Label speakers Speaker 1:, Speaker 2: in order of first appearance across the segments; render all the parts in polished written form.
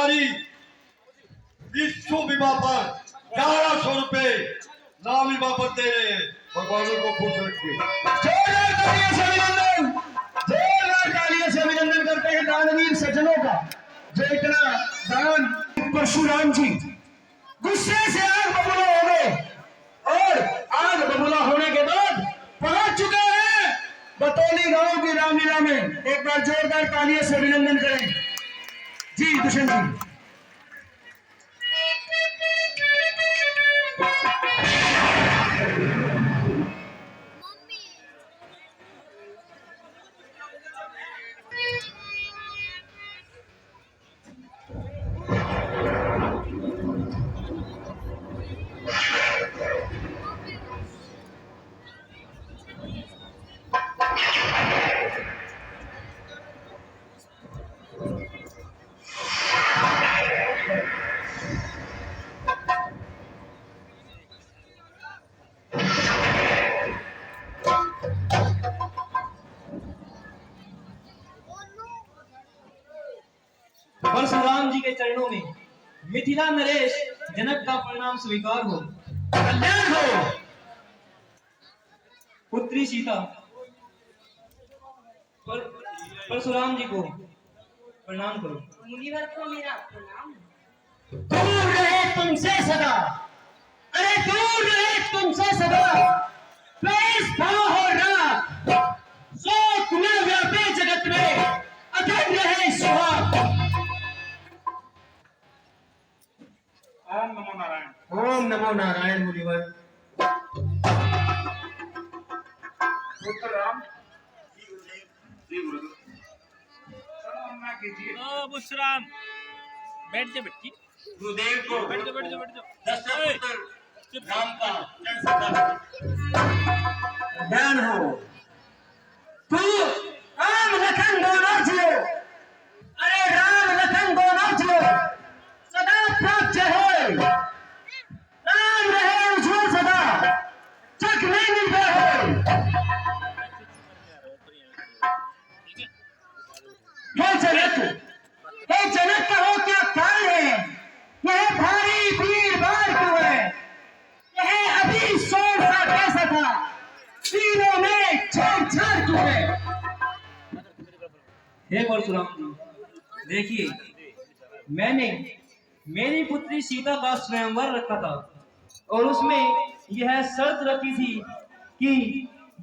Speaker 1: पुजारी इस शुभ विवाह पर 1100 रुपए नाम विवाह पर दे रहे हैं। भगवानों को खुश रखिए।
Speaker 2: जोरदार तालियों से अभिनंदन, जोरदार तालियों से अभिनंदन करते हैं दानवीर सज्जनों का जो इतना दान। परशुराम जी गुस्से से आग बबूला हो गए और आग बबूला होने के बाद पहुंच चुके हैं बतौली गांव की रामलीला में। एक बार जोरदार तालियों से अभिनंदन करें जी दुष्यंत जी।
Speaker 3: परशुराम जी के चरणों में मिथिला नरेश जनक का प्रणाम स्वीकार हो।
Speaker 2: कल्याण हो।
Speaker 3: पुत्री सीता परशुराम जी को प्रणाम करो।
Speaker 4: मुनिवर को मेरा प्रणाम।
Speaker 2: दूर रहे तुमसे सदा, अरे दूर रहे तुमसे सदा प्रेस भाव हो रात, शोक न व्यापे जगत में अखंड रहे सुहाग।
Speaker 5: ओम नमो नारायण।
Speaker 2: ओम नमो नारायण मुनिवर।
Speaker 5: पुत्र राम जी गुरुदेव प्रणाम कीजिए।
Speaker 6: बुशराम बैठ जा बेटी।
Speaker 5: गुरुदेव को
Speaker 6: बैठ जा बैठ जा बैठ जा।
Speaker 5: दशरथ पुत्र राम का जन सभा
Speaker 2: ज्ञान हो तू राम लखन दोनों जियो, अरे राम लखन दोनों जियो सदा प्राप्त हो। राम रहे उज्जवल सदा जग में निर्भय हो। हे जनक, हे जनक कहो क्या काल है, यह भारी भीड़ भाड़ क्यों है, यह अभी शोर सा कैसा था, तीनों में छेड़छाड़ क्यों है।
Speaker 3: हे परशुराम जी, देखिए मैंने मेरी पुत्री सीता का स्वयंवर रखा था और उसमें यह शर्त रखी थी कि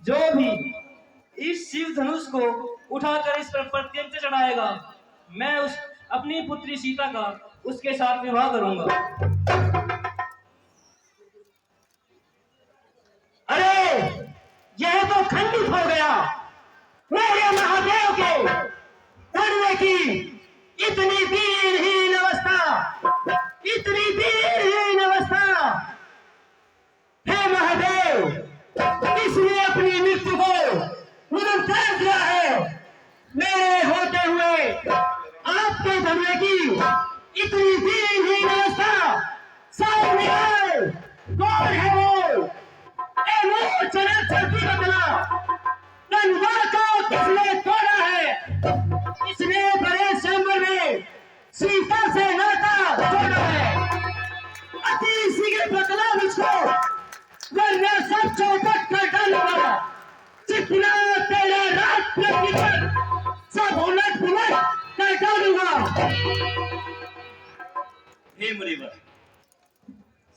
Speaker 3: जो भी इस शिव धनुष को उठाकर इस पर प्रत्यंच चढ़ाएगा मैं उस अपनी पुत्री सीता का उसके साथ विवाह करूंगा।
Speaker 2: अरे यह तो खंडित हो गया। मेरे महादेव के करने की इतनी वीरहीन अवस्था, इतनी वीरहीन अवस्था। हे महादेव, इसने अपनी मृत्यु को निरंतर दिया है। मेरे होते हुए आपके धर्म की इतनी वीरहीन अवस्था सामने आए। कौन है वो? ए वो चले चलती बदला गंगा को किसने तोड़ा है? इसने बड़े स्वयंवर में सीता से नाता जोड़ा है। अति शीघ्र बदला मुझको, वरना सब चौपट कर डालूंगा। जितना तेरा रात प्रतिपट सब उलट पुलट कर डालूंगा।
Speaker 5: हे मुनिवर,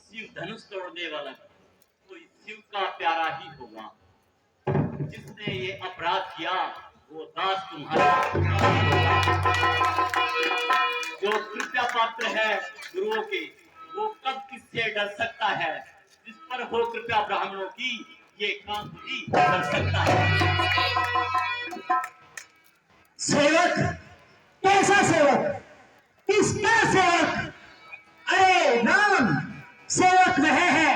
Speaker 5: शिव धनुष तोड़ने वाला कोई शिव का प्यारा ही होगा। जिसने ये अपराध किया वो दास तुम्हारा। जो कृपया पात्र है गुरुओं के वो कब किससे डर सकता है। जिस पर हो कृपया ब्राह्मणों की ये काम ही कर सकता है।
Speaker 2: सेवक? कैसा सेवक? किसका सेवक? अरे राम, सेवक वह है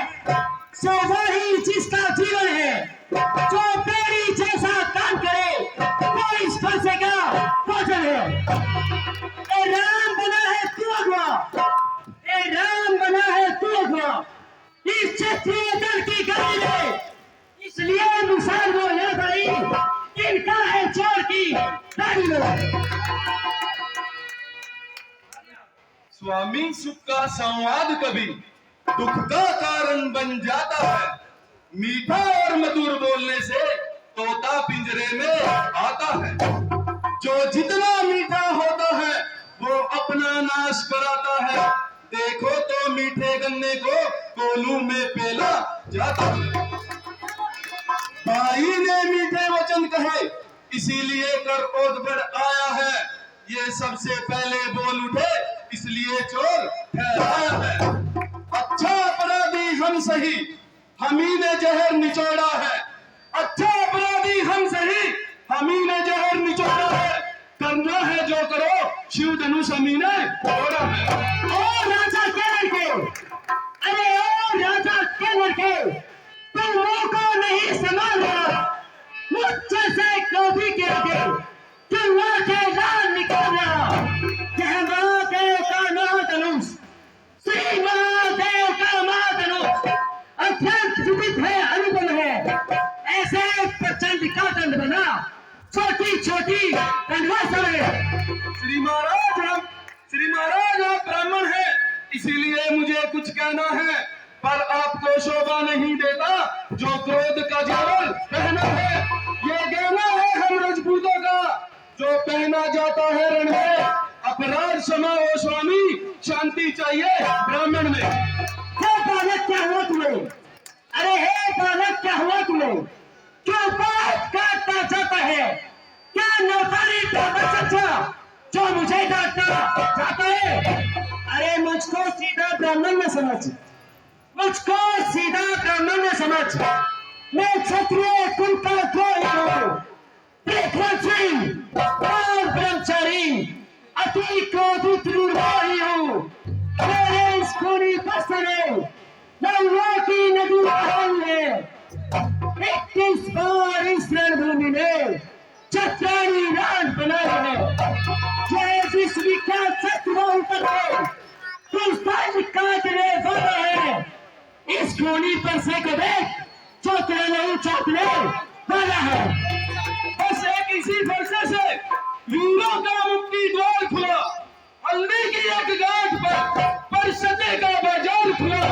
Speaker 2: सो वही जिसका जीवन है, जो बेड़ी जैसा काम करे वो इस फरसे का भोजन है। ए राम बना है तू अगवा, ए राम बना है तू अगवा इस क्षेत्रीय दल की गली में। इसलिए मिसाल वो याद आई, इनका है चोर की दाढ़ी में।
Speaker 1: स्वामी सुख का संवाद कभी दुख का कारण बन जाता है। मीठा और मधुर बोलने से तोता पिंजरे में आता है। जो जितना मीठा होता है वो अपना नाश कराता है। देखो तो मीठे गन्ने को कोलू में पेला जाता है। भाई ने मीठे वचन कहे इसीलिए कर ओदगढ़ आया है। ये सबसे पहले बोल उठे इसलिए चोर ठहराया है। अच्छा अपराधी हम सही हम ही ने जहर निचोड़ा है। अच्छा अपराधी हम सही हम ही ने जहर निचोड़ा है। करना है जो करो शिव धनुष हमी ने तोड़ा है।
Speaker 2: ओ राजा के लड़के, अरे ओ राजा के लड़के, तुम मुंह को नहीं संभाल रहा। मुझसे से क्रोधी के आगे तुम के लाल निकल रहा। जय महादेव का महाधनुष, श्री महादेव का महाधनुष अत्यंत विदित है, अनुपम है। ऐसे प्रचंड का दंड बना, छोटी छोटी दंडवासर है।
Speaker 1: श्री महाराज आप ब्राह्मण हैं इसीलिए मुझे कुछ कहना है। पर आपको शोभा नहीं देता जो क्रोध का जेवर पहना है। ये गहना है हम राजपूतों का जो पहना जाता है रण में। अपराध क्षमा हो स्वामी, शांति चाहिए ब्राह्मण में।
Speaker 2: हे बालक क्या हुआ तुम्हें? अरे हे बालक क्या हुआ तुम्हें? क्यों बात काटता जाता है? क्या नौकरी का सच्चा जो मुझे डांटना चाहता है? अरे मुझको सीधा ब्राह्मण में समझ, मुझको सीधा ब्राह्मण में समझ। मैं क्षत्रिय कुल का द्रोही हूँ, ब्रह्मचारी और ब्रह्मचारी, अति क्रोधित निर्वाही हूँ। मेरे इस खूनी बस्तर में लहू की नदी बहाई है। 21 बार इस रणभूमि में चट्टानी रान बनाया है। जय विश्वविख्यात सत्यवान करके पुष्पांजलि काटने वाला है। इस खूनी पर से को देख चौकने नहीं चौकने वाला है।
Speaker 1: बस एक इसी फरसे से वीरों का मुक्ति द्वार खुला। हल्दी की एक गांठ पर सते का बाजार खुला।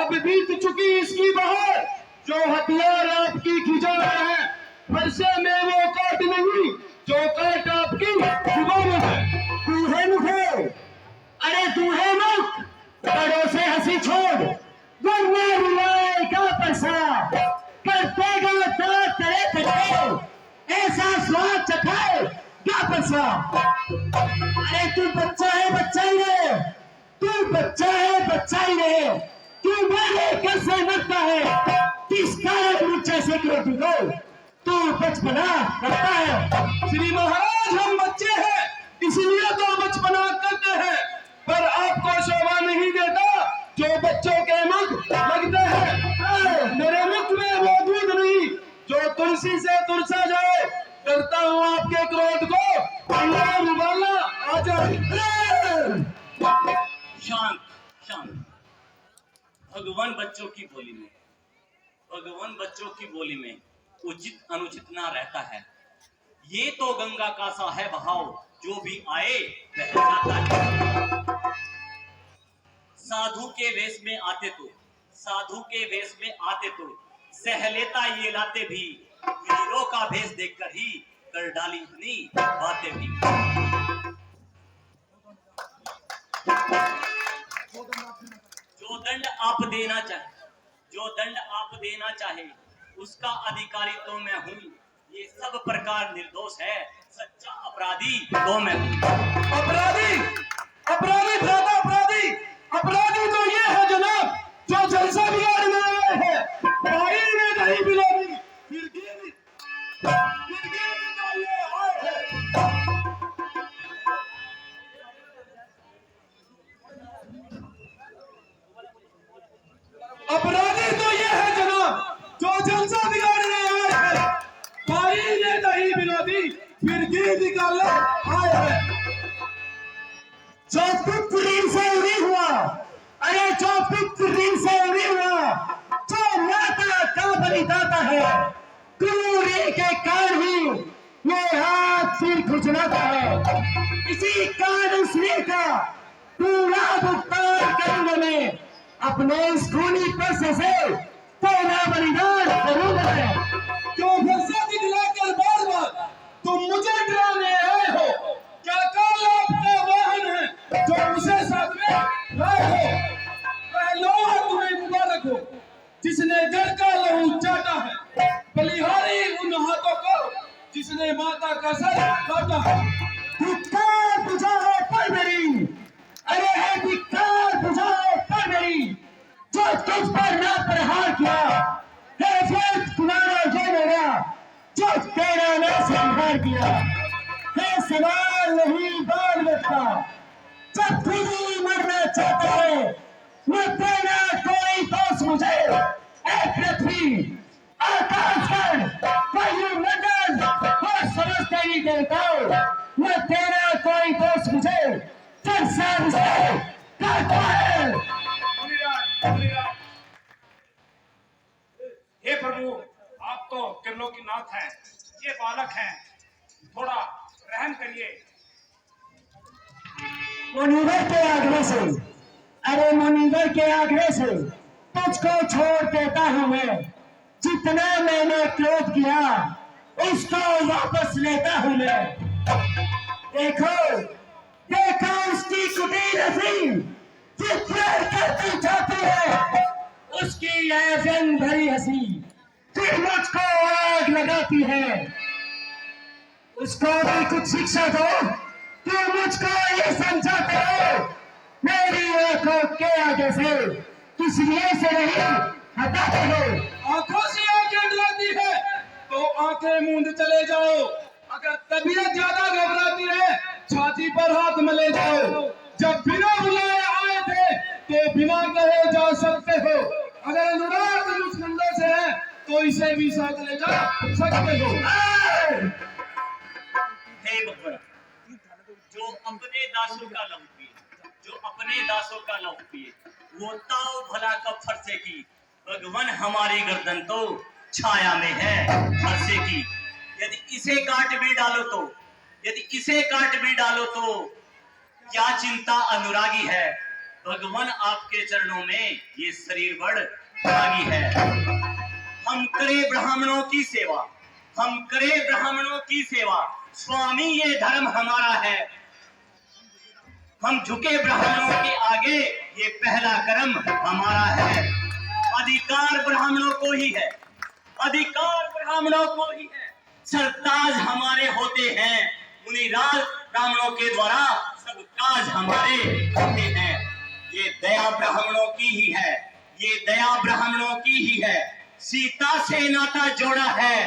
Speaker 1: अब बीत चुकी इसकी बहार जो हथियार आपकी खिंचा रहे हैं। फरसे में वो काट नहीं जो काट आपकी जुबान में है।
Speaker 2: तू है मुखे, अरे तू है मुख, बड़ों से हंसी छोड़, वरना रुलाएगा पैसा। कर देगा दांत तेरे तेरे, ऐसा स्वाद चखाए क्या पैसा। अरे तू बच्चा है बच्चा ही रहे, तू बच्चा है बच्चा ही रहे। तू मेरे कैसे मरता है, किस कारण मुझे से क्रोधी हो तू बचपना करता है।
Speaker 1: श्री महाराज हम बच्चे हैं इसलिए तो बचपना करते हैं। पर आपको शोभा नहीं देता जो बच्चों के मुख लगते हैं। मेरे मुख में वो दूध नहीं जो तुलसी से तुलसा जाए। डरता हूँ आपके क्रोध को अल्लाह उबालना आ जाए।
Speaker 5: शांत शांत। भगवान बच्चों की बोली में, भगवान बच्चों की बोली में उचित अनुचित ना रहता है। ये तो गंगा का सा है बहाव, जो भी आए बह जाता है। साधु के वेश में आते तो, साधु के वेश में आते तो सह लेता ये लाते भी। वीरों का भेष देखकर ही कर डाली इतनी बातें भी। जो दंड आप देना चाहे, जो दंड आप देना चाहे उसका अधिकारी तो मैं हूँ। ये सब प्रकार निर्दोष है, सच्चा अपराधी तो मैं हूँ।
Speaker 1: अपराधी अपराधी भ्राता अपराधी अपराधी तो ये है जनाब जो जलसा बिगाड़ने आए हैं। भाई ने नहीं बिलोनी फिर निकालने आए हैं। अपराधी तो ये है जनाब जो जलसा बिगाड़ने आए हैं। भाई ने नहीं बिलोनी फिर निकालने आए हैं।
Speaker 2: जो पुत्री से उड़ी हुआ, अरे जो पुत्री से उड़ी हुआ, जो माता का बलिदाता है, क्रूरी के कारण ही ये हाथ फिर खुजलाता है। इसी कारण उसने का पूरा भुगतान करूंगा मैं अपने इस खूनी पैसे से तेरा बलिदान करूंगा मैं।
Speaker 1: क्यों फिर से दिखलाकर बार बार तुम मुझे डराने आए हो? क्या काल आपका वाहन है जो मुझे साथ में लाए हो? वह लोहा तुम्हें मुबारक हो जिसने घर का लहू चाटा है, बलिहारी उन हाथों को जिसने माता का सर काटा है।
Speaker 2: धिक्कार तुझा है पर मेरी, अरे है धिक्कार तुझा है पर मेरी, जो तुझ पर ना प्रहार किया है फिर तुम्हारा जो मेरा, जो तेरा ना संहार किया है। सवाल नहीं बाल बचता, जब खुद ही मरना चाहता है न तेरा कोई दोस्त मुझे। ऐ पृथ्वी आकाशगण वायुमंडल और समस्त ही देवताओं, न तेरा कोई दोस्त मुझे संसार से काटता है।
Speaker 6: हे प्रभु, आप तो त्रिलोकीनाथ हैं, ये बालक हैं, थोड़ा रहम करिए।
Speaker 2: मुनिवर के आग्रह से, अरे मुनिवर के आग्रह से तुझको छोड़ देता हूं मैं। जितना मैंने क्रोध किया उसको वापस लेता हूं मैं। देखो देखो उसकी कुटीर हंसी जिस पर करती जाती है, उसकी यह व्यंग भरी हंसी फिर मुझको आग लगाती है। उसको भी कुछ शिक्षा दो, तू मुझको ये समझाते हो मेरी आंखों के आगे से किस लिए से नहीं हटाते हो।
Speaker 1: आंखों से आंखें डराती है तो आंखें मूंद चले जाओ। अगर तबीयत ज्यादा घबराती है छाती पर हाथ मले जाओ। जब बिना बुलाए आए थे तो बिना कहे जा सकते हो। अगर अनुराग मुस्लिमों से है तो इसे भी साथ ले जा सकते हो।
Speaker 5: हे भगवान, जो अपने दासों का लहू पिए, जो अपने दासों का लहू पिए, वो ताऊ भला कब फरसे की। भगवान हमारी गर्दन तो छाया में है फरसे की। यदि इसे काट भी डालो तो, यदि इसे काट भी डालो तो क्या चिंता अनुरागी है। भगवान आपके चरणों में ये शरीर बड़ भागी है। हम करे ब्राह्मणों की सेवा, हम करे ब्राह्मणों की सेवा, स्वामी ये धर्म हमारा है। हम झुके ब्राह्मणों के आगे, ये पहला कर्म हमारा है। अधिकार ब्राह्मणों को ही है, अधिकार ब्राह्मणों को ही है। सरताज हमारे होते हैं, मुनिराज ब्राह्मणों के द्वारा सब काज हमारे होते हैं। ये दया ब्राह्मणों की ही है, ये दया ब्राह्मणों की ही है। सीता से नाता जोड़ा है,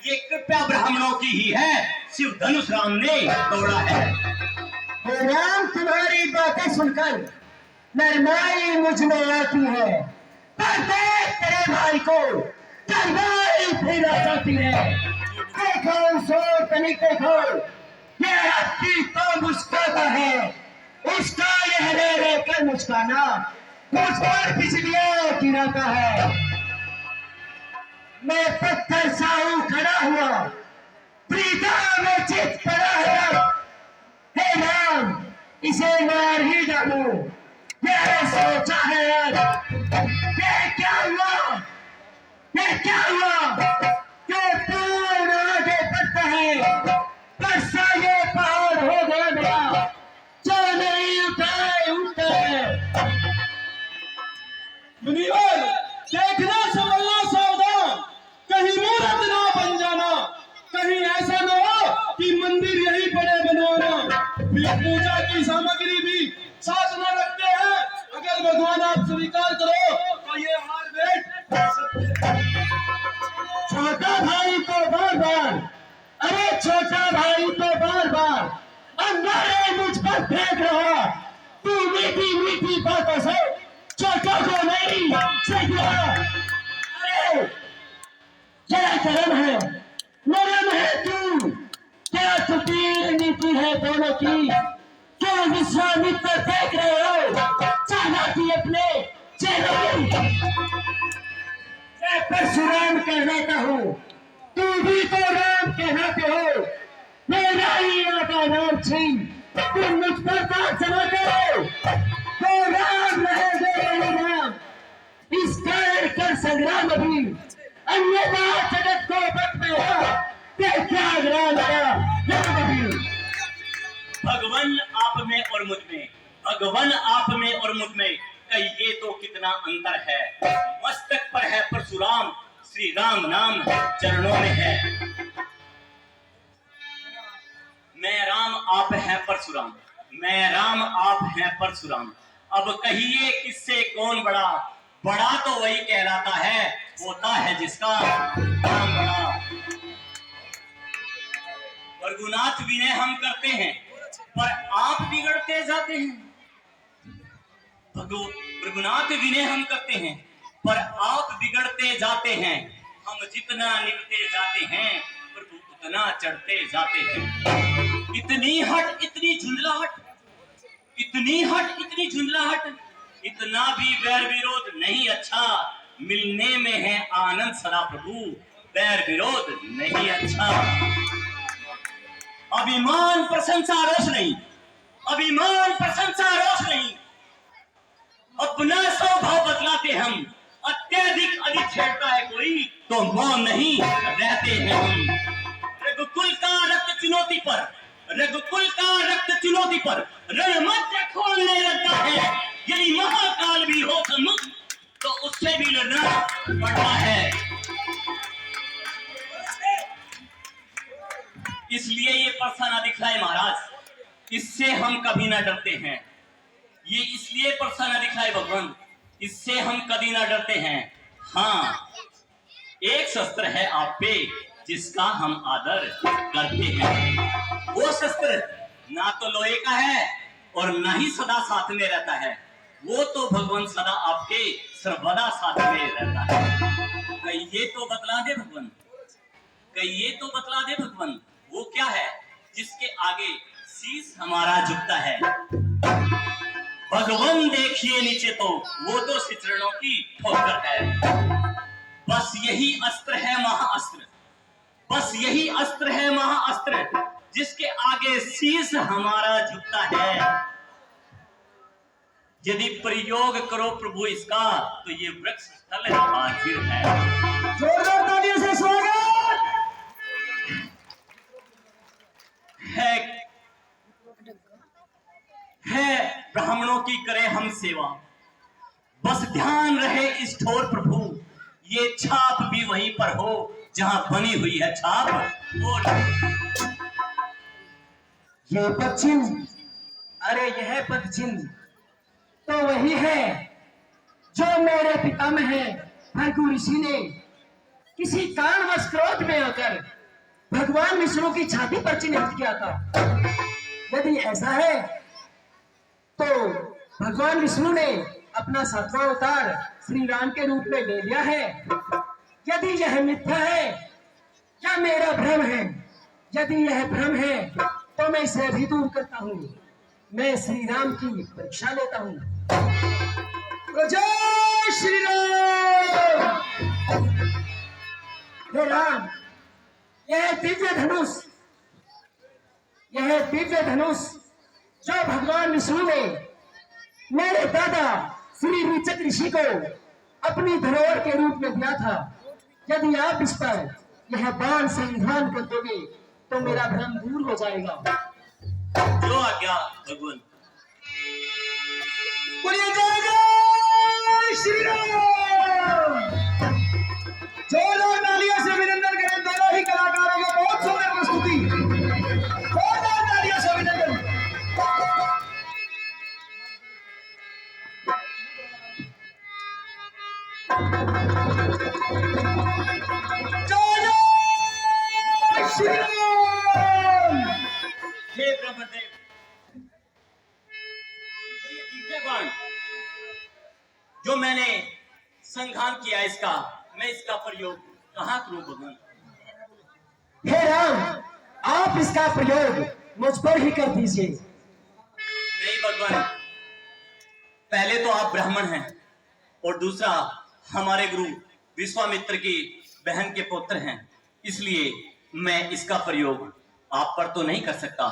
Speaker 5: ये कृपया ब्राह्मणों की ही है। शिव धनुष राम ने तोड़ा है।
Speaker 2: राम तुम्हारी बातें सुनकर नरमाई मुझ में आती है, पर देख तेरे भाई को तलवार फिर आ जाती है। देखो सो तनिक देखो, ये हत्ती तो मुस्कुराता है, उसका यह रे रे कर मुस्कुराना मुझ पर बिजलियां गिराता है। मैं पत्थर सा हूं खड़ा हुआ, प्रीता में चित पड़ा है। हे राम, इसे मार ही डालो, ये सोचा है। ये क्या हुआ, ये क्या हुआ, ये पूर्ण आगे बढ़ता है, बरसा ये पहाड़ हो गया मेरा, जो नहीं उठाए उठता है।
Speaker 1: मुनिवर, देखना संभलना सावधान, कहीं मूर्त ना बन जाना। कहीं ऐसा न हो कि मंदिर यही पड़े बनवाना। फिर पूजा की सामग्री भी साथ न रखते हैं। अगर भगवान आप स्वीकार करो तो ये हार भेंट कर सकते हैं।
Speaker 2: छोटा भाई तो बार बार, अरे छोटा भाई तो बार बार अंगारे मुझ पर फेंक रहा। तू मीठी मीठी बातों से छोटों को नहीं सीखा। अरे क्या कर्म है, नरम है तू, क्या कुटीर नीति है दोनों की। क्यों विश्वामित्र देख रहे हो चालाकी अपने चेहरे। मैं परशुराम कहलाता हूँ, तू भी तो राम कहलाते हो। मेरा ही आका नाम छीन तुम मुझ पर दाग जमाते हो तो राम रहेंगे राम। इस कायर कर संग्राम अभी अन्यथा जगत को बट में हो ते त्याग राम का नाम अभी।
Speaker 5: भगवान आप में और मुझ में, भगवान आप में और मुझ में कहिए तो कितना अंतर है। मस्तक पर है परशुराम, श्री राम नाम चरणों में है। मैं राम आप हैं परशुराम, मैं राम आप हैं परशुराम। अब कहिए किससे कौन बड़ा, बड़ा तो वही कहलाता है, होता है जिसका नाम बड़ा। रघुनाथ विनय हम करते हैं पर आप बिगड़ते जाते हैं। रघुनाथ विनय हम करते हैं पर आप बिगड़ते जाते हैं। हम जितना निकलते जाते हैं प्रभु उतना चढ़ते जाते हैं। इतनी हट इतनी झुंझलाहट, इतनी हट इतनी झुंझलाहट, इतना भी बैर विरोध नहीं अच्छा। मिलने में है आनंद सदा प्रभु, बैर विरोध नहीं अच्छा। अभिमान प्रशंसा रोष नहीं, अभिमान प्रशंसा रोष नहीं। अपना स्वभाव बदलाते हम, अत्यधिक अधिक छेड़ता है कोई तो मौन नहीं रहते हैं हम। रघुकुल का रक्त चुनौती पर, रघुकुल का रक्त चुनौती पर रणमंच खोलने लगता है। यदि महाकाल भी हो सम्मुख तो उससे भी लड़ना पड़ता है। इसलिए ये परसा ना दिखलाए महाराज, इससे हम कभी ना डरते हैं। ये इसलिए परसा ना दिखलाए भगवान, इससे हम कभी ना डरते हैं। हाँ, एक शस्त्र है आप पे जिसका हम आदर करते हैं। वो शस्त्र ना तो लोहे का है और ना ही सदा साथ में रहता है। वो तो भगवान सदा आपके सर्वदा साथ में रहता है। कहिए तो बतला दे भगवान, कहिए तो बतला दे भगवान, वो क्या है जिसके आगे शीश हमारा झुकता है। भगवान देखिए नीचे तो वो तो सिचरणों की ठोकर है। बस यही अस्त्र है महाअस्त्र, बस यही अस्त्र है महाअस्त्र, जिसके आगे शीश हमारा झुकता है। यदि प्रयोग करो प्रभु इसका तो ये वृक्ष स्थल हाजिर है।
Speaker 2: जोरदार तालियों से स्वागत
Speaker 5: है ब्राह्मणों की करे हम सेवा, बस ध्यान रहे इस ठोर प्रभु, ये छाप भी वहीं पर हो जहां बनी हुई है छाप। और
Speaker 2: ये पश्चिम, अरे यह पश्चिम तो वही है जो मेरे पितामह भृगु ऋषि ने किसी कारणवश क्रोध में आकर भगवान विष्णु की छाती पर चिन्हित किया था। यदि ऐसा है तो भगवान विष्णु ने अपना 7वां अवतार श्री राम के रूप में ले लिया है। यदि यह मिथ्या है या मेरा भ्रम है, यदि यह भ्रम है तो मैं इसे भी दूर करता हूँ। मैं श्री राम की परीक्षा लेता हूँ। जय श्री राम। हे राम, यह दिव्य धनुष, यह दिव्य धनुष जो भगवान विष्णु ने मेरे दादा श्री रीचक ऋषि को अपनी धरोहर के रूप में दिया था, यदि आप इस पर यह बाण संधान कर दोगे तो मेरा भ्रम दूर हो जाएगा।
Speaker 5: जो आज्ञा भगवान।
Speaker 2: बोलिए जय जय श्री राम। जोरदार तालियों से अभिनंदन करें दोनों ही कलाकारों का, बहुत सुंदर प्रस्तुति। जोरदार तालियों से अभिनंदन। जय जय श्री राम।
Speaker 5: हे ब्रह्मदेव, तो ये दिव्य बाण जो मैंने संघान किया, इसका मैं इसका प्रयोग कहाँ करूं भगवान?
Speaker 2: हे राम, आप इसका प्रयोग मुझ पर ही कर दीजिए।
Speaker 5: नहीं भगवान, पहले तो आप ब्राह्मण हैं और दूसरा हमारे गुरु विश्वामित्र की बहन के पुत्र हैं, इसलिए मैं इसका प्रयोग आप पर तो नहीं कर सकता,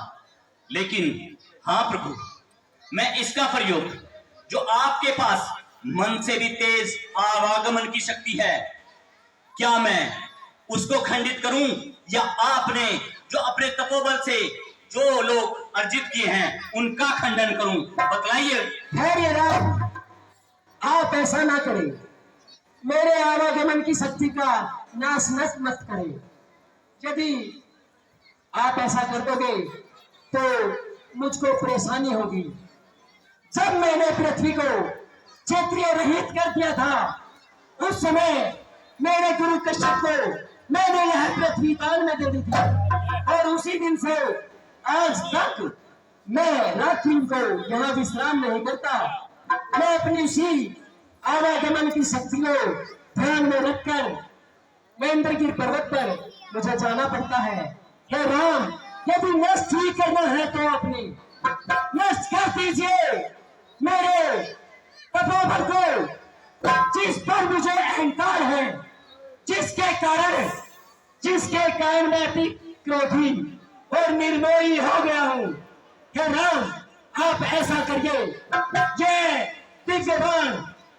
Speaker 5: लेकिन हाँ प्रभु, मैं इसका प्रयोग जो आपके पास मन से भी तेज आवागमन की शक्ति है, क्या मैं उसको खंडित करूं या आपने जो अपने तपोबल से जो लोग अर्जित किए हैं उनका खंडन करूं? बतलाइए।
Speaker 2: धैर्य राम, आप ऐसा ना करें, मेरे आवागमन की शक्ति का नाश नष्ट मत करें। यदि आप ऐसा कर दोगे तो मुझको परेशानी होगी। जब मैंने पृथ्वी को क्षेत्रीय रहित कर दिया था, उस समय मेरे गुरु कश्यप को मैंने यह पृथ्वी दान में दे दी थी, और उसी दिन से आज तक मैं रात्रि को यहाँ विश्राम नहीं करता। मैं अपनी उसी आवागमन की शक्ति को ध्यान में रखकर महेंद्रगिरी पर्वत पर मुझे जाना पड़ता है। हे राम, यदि नष्ट ही करना है तो अपनी नष्ट कर दीजिए मेरे तपोबल को, जिस पर मुझे अहंकार है, जिसके कारण मैं अति क्रोधी और निर्मोही हो गया हूँ। हे राम, आप ऐसा करिए, ये दिव्य बाण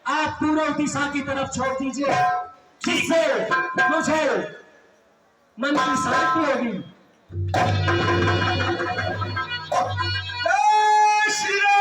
Speaker 2: आप पूर्व दिशा की तरफ छोड़ दीजिए, जिससे मुझे मन की शांति होगी।
Speaker 1: जय श्री राम।